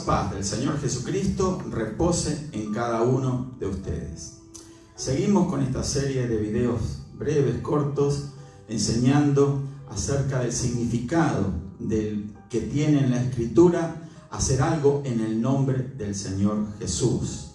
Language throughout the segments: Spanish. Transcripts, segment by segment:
paz del Señor Jesucristo repose en cada uno de ustedes. Seguimos con esta serie de videos breves, cortos, enseñando acerca del significado que tiene en la Escritura hacer algo en el nombre del Señor Jesús.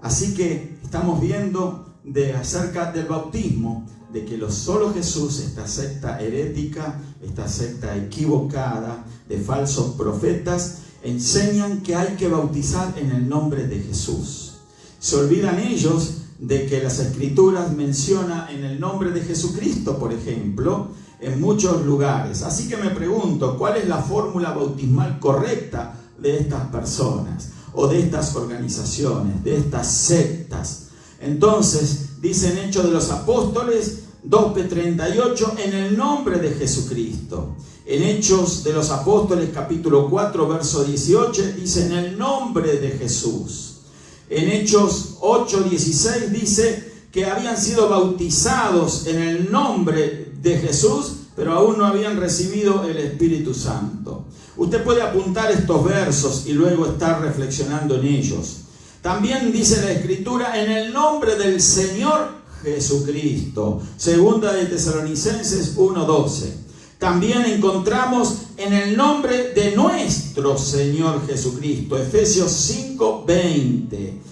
Así que estamos viendo acerca del bautismo, de que solo Jesús, esta secta herética, esta secta equivocada de falsos profetas, enseñan que hay que bautizar en el nombre de Jesús. Se olvidan ellos de que las Escrituras mencionan en el nombre de Jesucristo, por ejemplo, en muchos lugares. Así que me pregunto, ¿cuál es la fórmula bautismal correcta de estas personas o de estas organizaciones, de estas sectas? Entonces, dice en Hechos de los Apóstoles 2:38, en el nombre de Jesucristo. En Hechos de los Apóstoles capítulo 4, verso 18, dice en el nombre de Jesús. En Hechos 8:16 dice que habían sido bautizados en el nombre de Jesús, pero aún no habían recibido el Espíritu Santo. Usted puede apuntar estos versos y luego estar reflexionando en ellos. También dice la Escritura, en el nombre del Señor Jesucristo. Segunda de Tesalonicenses 1:12. También encontramos en el nombre de nuestro Señor Jesucristo. Efesios 5:20.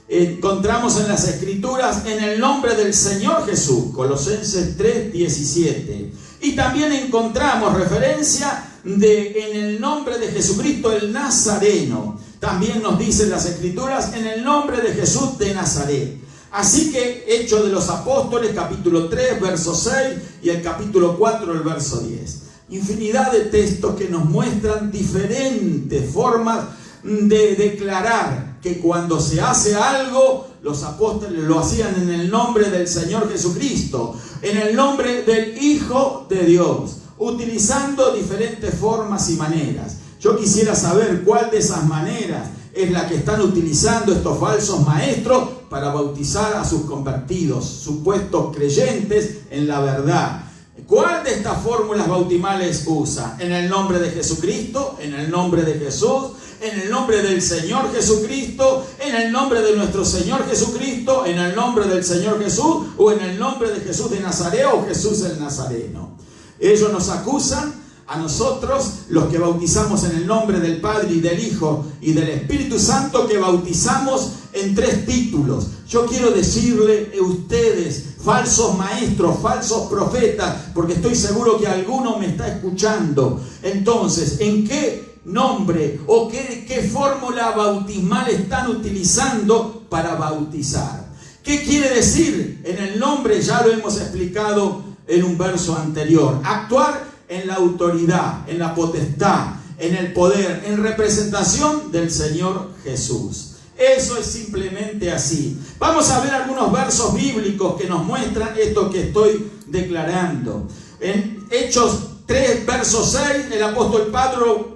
Encontramos en las Escrituras en el nombre del Señor Jesús. Colosenses 3:17. Y también encontramos referencia en el nombre de Jesucristo el Nazareno. También nos dicen las Escrituras en el nombre de Jesús de Nazaret. Así que Hechos de los Apóstoles, capítulo 3, verso 6 y el capítulo 4, el verso 10. Infinidad de textos que nos muestran diferentes formas de declarar que cuando se hace algo, los apóstoles lo hacían en el nombre del Señor Jesucristo, en el nombre del Hijo de Dios, utilizando diferentes formas y maneras. Yo quisiera saber cuál de esas maneras es la que están utilizando estos falsos maestros para bautizar a sus convertidos, supuestos creyentes en la verdad. ¿Cuál de estas fórmulas bautismales usa? ¿En el nombre de Jesucristo? ¿En el nombre de Jesús? ¿En el nombre del Señor Jesucristo? ¿En el nombre de nuestro Señor Jesucristo? ¿En el nombre del Señor Jesús? ¿O en el nombre de Jesús de Nazaret o Jesús el Nazareno? Ellos nos acusan a nosotros, los que bautizamos en el nombre del Padre y del Hijo y del Espíritu Santo, que bautizamos en 3 títulos. Yo quiero decirle a ustedes, falsos maestros, falsos profetas, porque estoy seguro que alguno me está escuchando. Entonces, ¿en qué nombre o qué fórmula bautismal están utilizando para bautizar? ¿Qué quiere decir? En el nombre ya lo hemos explicado en un verso anterior. Actuar en la autoridad, en la potestad, en el poder, en representación del Señor Jesús. Eso es simplemente así. Vamos a ver algunos versos bíblicos que nos muestran esto que estoy declarando. En Hechos 3, verso 6, el apóstol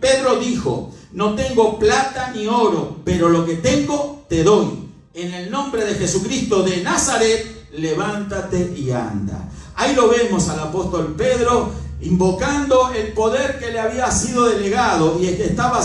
Pedro dijo, no tengo plata ni oro, pero lo que tengo te doy. En el nombre de Jesucristo de Nazaret, levántate y anda. Ahí lo vemos al apóstol Pedro invocando el poder que le había sido delegado y que estaba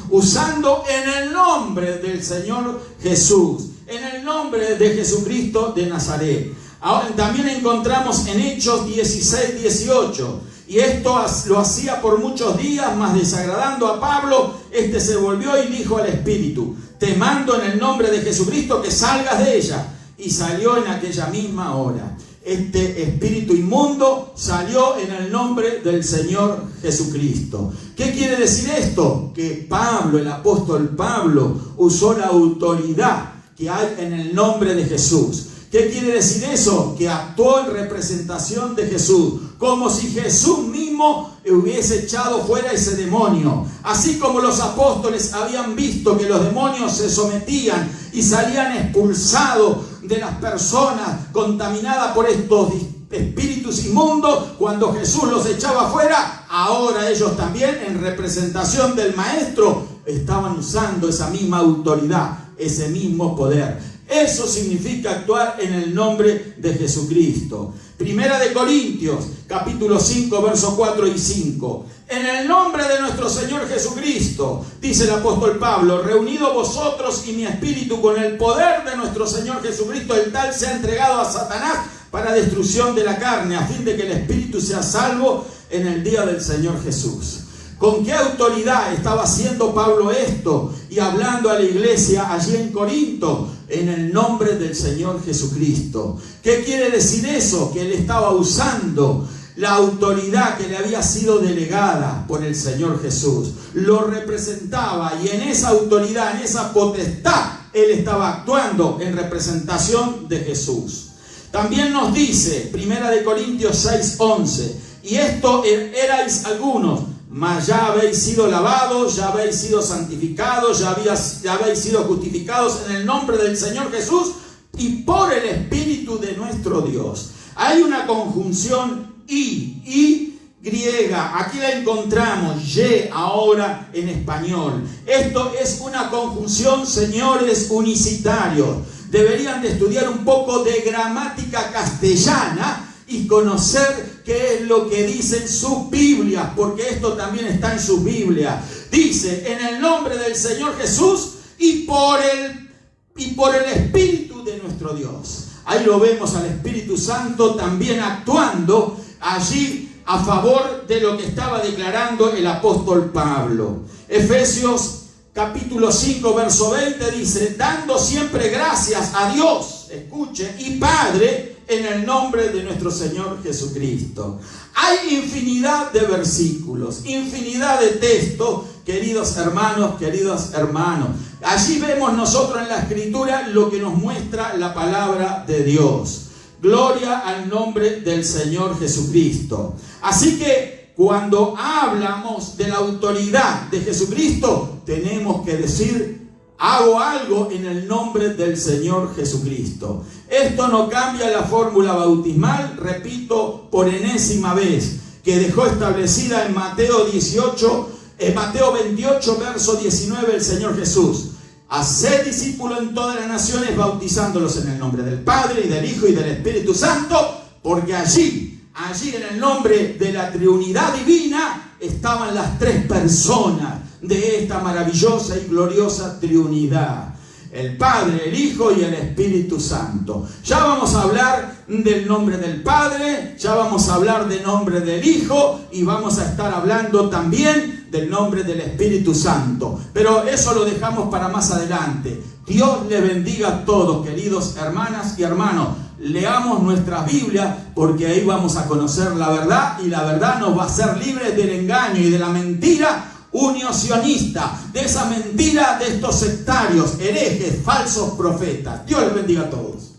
usando en el nombre del Señor Jesús, en el nombre de Jesucristo de Nazaret. Ahora, también encontramos en Hechos 16:18, y esto lo hacía por muchos días, mas desagradando a Pablo, se volvió y dijo al Espíritu, te mando en el nombre de Jesucristo que salgas de ella. Y salió en aquella misma hora. Este espíritu inmundo salió en el nombre del Señor Jesucristo. ¿Qué quiere decir esto? Que Pablo, el apóstol Pablo, usó la autoridad que hay en el nombre de Jesús. ¿Qué quiere decir eso? Que actuó en representación de Jesús, como si Jesús mismo hubiese echado fuera ese demonio. Así como los apóstoles habían visto que los demonios se sometían y salían expulsados de las personas contaminadas por estos espíritus inmundos, cuando Jesús los echaba fuera, ahora ellos también, en representación del Maestro, estaban usando esa misma autoridad, ese mismo poder. Eso significa actuar en el nombre de Jesucristo. Primera de Corintios, capítulo 5, versos 4 y 5. En el nombre de nuestro Señor Jesucristo, dice el apóstol Pablo, reunido vosotros y mi espíritu con el poder de nuestro Señor Jesucristo, el tal sea entregado a Satanás para destrucción de la carne, a fin de que el espíritu sea salvo en el día del Señor Jesús. ¿Con qué autoridad estaba haciendo Pablo esto y hablando a la iglesia allí en Corinto? En el nombre del Señor Jesucristo. ¿Qué quiere decir eso? Que él estaba usando la autoridad que le había sido delegada por el Señor Jesús. Lo representaba y en esa autoridad, en esa potestad, él estaba actuando en representación de Jesús. También nos dice, 1 Corintios 6:11, y esto erais algunos, mas ya habéis sido lavados, ya habéis sido santificados, ya habéis sido justificados en el nombre del Señor Jesús y por el Espíritu de nuestro Dios. Hay una conjunción y griega, aquí la encontramos, ye ahora en español. Esto es una conjunción, señores unicitarios. Deberían de estudiar un poco de gramática castellana y conocer qué es lo que dicen sus Biblias, porque esto también está en sus Biblias. Dice, en el nombre del Señor Jesús y por el Espíritu de nuestro Dios. Ahí lo vemos al Espíritu Santo también actuando allí a favor de lo que estaba declarando el apóstol Pablo. Efesios capítulo 5, verso 20 dice, dando siempre gracias a Dios, escuche, y Padre, en el nombre de nuestro Señor Jesucristo. Hay infinidad de versículos, infinidad de textos, queridos hermanos. Allí vemos nosotros en la Escritura lo que nos muestra la palabra de Dios. Gloria al nombre del Señor Jesucristo. Así que cuando hablamos de la autoridad de Jesucristo, tenemos que decir, hago algo en el nombre del Señor Jesucristo. Esto no cambia la fórmula bautismal, repito por enésima vez, que dejó establecida en Mateo 28, verso 19, el Señor Jesús. Haced discípulos en todas las naciones, bautizándolos en el nombre del Padre, y del Hijo, y del Espíritu Santo, porque allí en el nombre de la Trinidad Divina, estaban las tres personas de esta maravillosa y gloriosa Trinidad. El Padre, el Hijo y el Espíritu Santo. Ya vamos a hablar del nombre del Padre, ya vamos a hablar del nombre del Hijo y vamos a estar hablando también del nombre del Espíritu Santo. Pero eso lo dejamos para más adelante. Dios les bendiga a todos, queridos hermanas y hermanos. Leamos nuestra Biblia porque ahí vamos a conocer la verdad y la verdad nos va a hacer libres del engaño y de la mentira uniocionista, de esa mentira de estos sectarios, herejes, falsos profetas. Dios les bendiga a todos.